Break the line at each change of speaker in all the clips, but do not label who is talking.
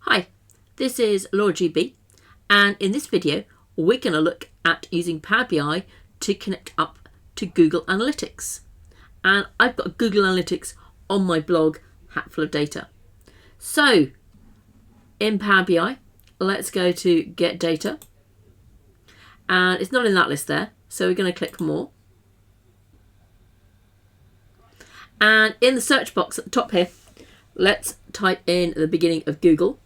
Hi, this is Laura GB, and in this video we're going to look at using Power BI to connect up to Google Analytics. And I've got Google Analytics on my blog, Hatful of Data. So in Power BI, let's go to Get Data, and it's not in that list there, so we're going to click More. And in the search box at the top here, let's type in the beginning of Google.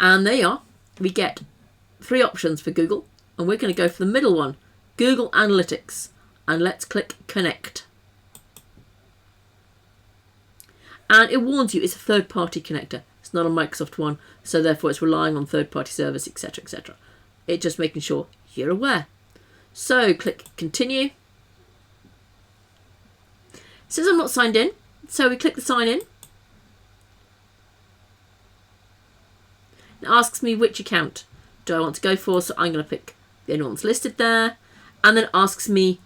And there you are. We get three options for Google. And we're going to go for the middle one, Google Analytics. And let's click Connect. And it warns you it's a third-party connector. It's not a Microsoft one, so therefore it's relying on third-party service, etc., etc. It's just making sure you're aware. So click Continue. It says I'm not signed in, so we click the sign in. It asks me which account do I want to go for, so I'm going to pick the only one that's listed there. And then it asks me,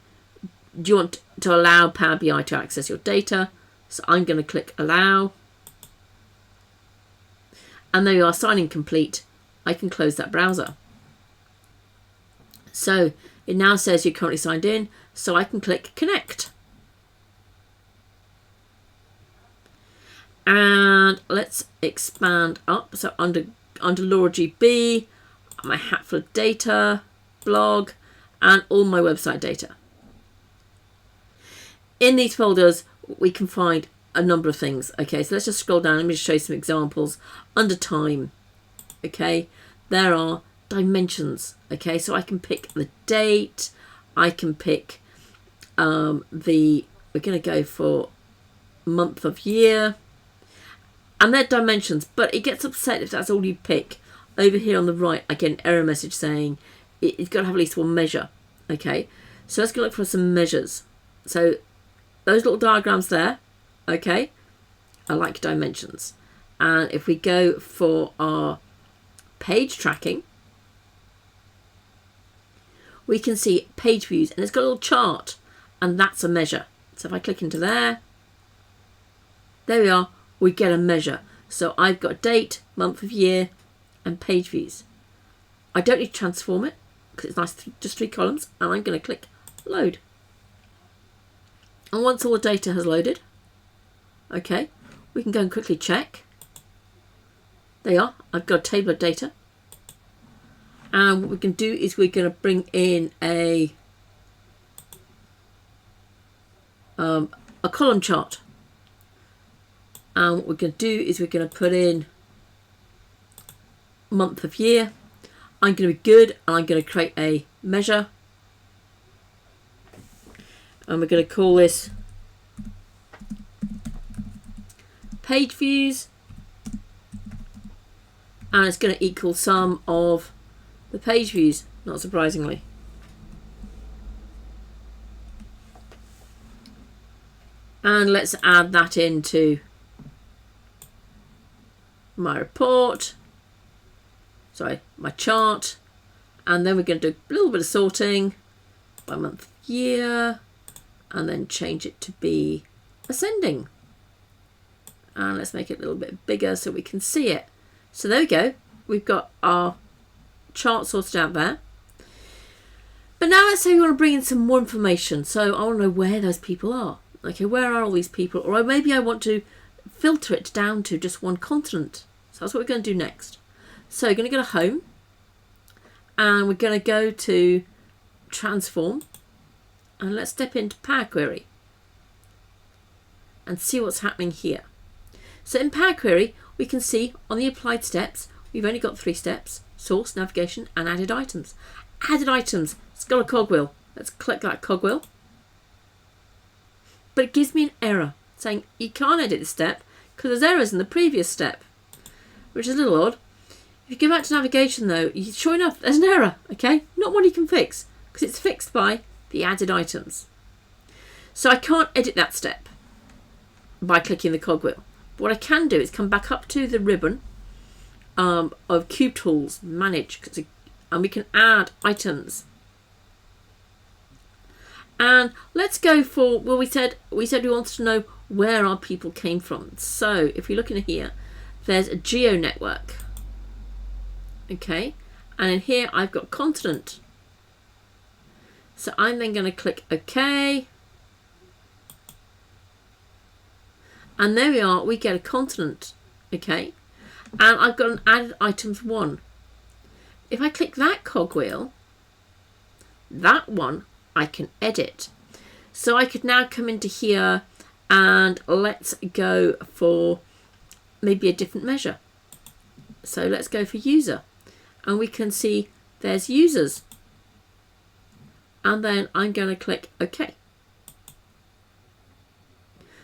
do you want to allow Power BI to access your data? So I'm going to click Allow. And there you are, signing complete. I can close that browser. So it now says you're currently signed in, so I can click Connect. And let's expand up. So under Laura GB, my Hatful of Data, blog, and all my website data. In these folders, we can find a number of things. Okay, so let's just scroll down. Let me just show you some examples. Under time, okay, there are dimensions. Okay, so I can pick the date. I can pick we're going to go for month of year. And they're dimensions, but it gets upset if that's all you pick. Over here on the right, I get an error message saying it's got to have at least one measure. Okay, so let's go look for some measures. So those little diagrams there, okay, are like dimensions. And if we go for our page tracking, we can see page views, and it's got a little chart, and that's a measure. So if I click into there we are. We get a measure. So I've got date, month of year, and page views. I don't need to transform it because it's nice, just three columns, and I'm going to click load. And once all the data has loaded, okay, we can go and quickly check. There you are. I've got a table of data. And what we can do is we're going to bring in a column chart. And what we're going to do is we're going to put in month of year. I'm going to be good, and I'm going to create a measure. And we're going to call this page views. And it's going to equal sum of the page views, not surprisingly. And let's add that into my report, my chart, and then we're going to do a little bit of sorting by month, year, and then change it to be ascending. And let's make it a little bit bigger so we can see it. So there we go. We've got our chart sorted out there. But now let's say we want to bring in some more information. So I want to know where those people are. Okay, where are all these people? Or maybe I want to filter it down to just one continent. So that's what we're going to do next. So we're going to go to Home, and we're going to go to Transform, and let's step into Power Query and see what's happening here. So in Power Query, we can see on the applied steps, we've only got 3 steps: source, navigation, and added items. Added items, it's got a cogwheel. Let's click that cogwheel. But it gives me an error saying you can't edit this step because there's errors in the previous step, which is a little odd. If you go back to navigation though, sure enough, there's an error, okay? Not one you can fix because it's fixed by the added items. So I can't edit that step by clicking the cogwheel. But what I can do is come back up to the ribbon of Cube Tools, Manage, and we can add items. And let's go for, well, we said we wanted to know where our people came from. So if we look in here, there's a geo network. Okay, and in here I've got continent. So I'm then going to click OK. And there we are, we get a continent. Okay, and I've got an added items 1. If I click that cogwheel, that one I can edit. So I could now come into here and let's go for maybe a different measure. So let's go for user, and we can see there's users. And then I'm going to click OK.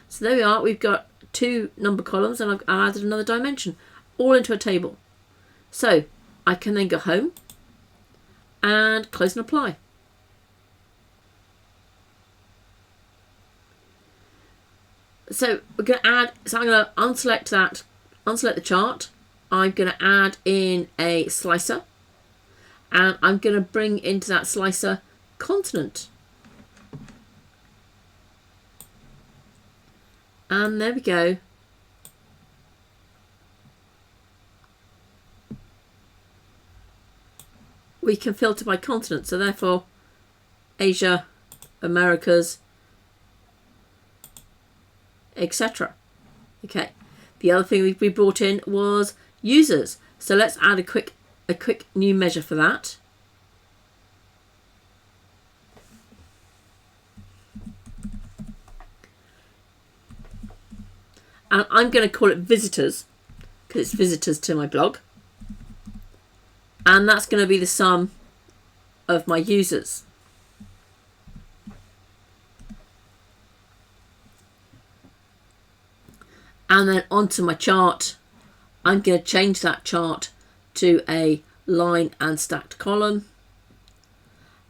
So there we are, we've got 2 number columns and I've added another dimension all into a table. So I can then go home and close and apply. So we're going to add, so I'm going to unselect that, unselect the chart. I'm going to add in a slicer, and I'm going to bring into that slicer continent. And there we go. We can filter by continent, so therefore Asia, Americas, etc. Okay. The other thing we brought in was users. So let's add a quick new measure for that. And I'm going to call it visitors because it's visitors to my blog. And that's going to be the sum of my users. And then onto my chart, I'm going to change that chart to a line and stacked column.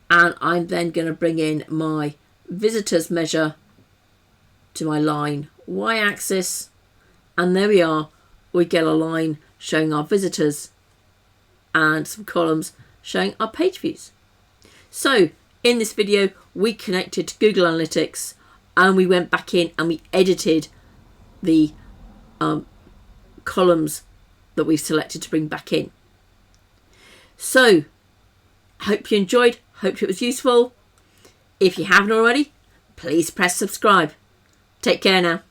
And I'm then going to bring in my visitors measure to my line y-axis. And there we are, we get a line showing our visitors and some columns showing our page views. So in this video, we connected to Google Analytics and we went back in and we edited the columns that we've selected to bring back in. So hope you enjoyed, hope it was useful. If you haven't already, please press subscribe. Take care now.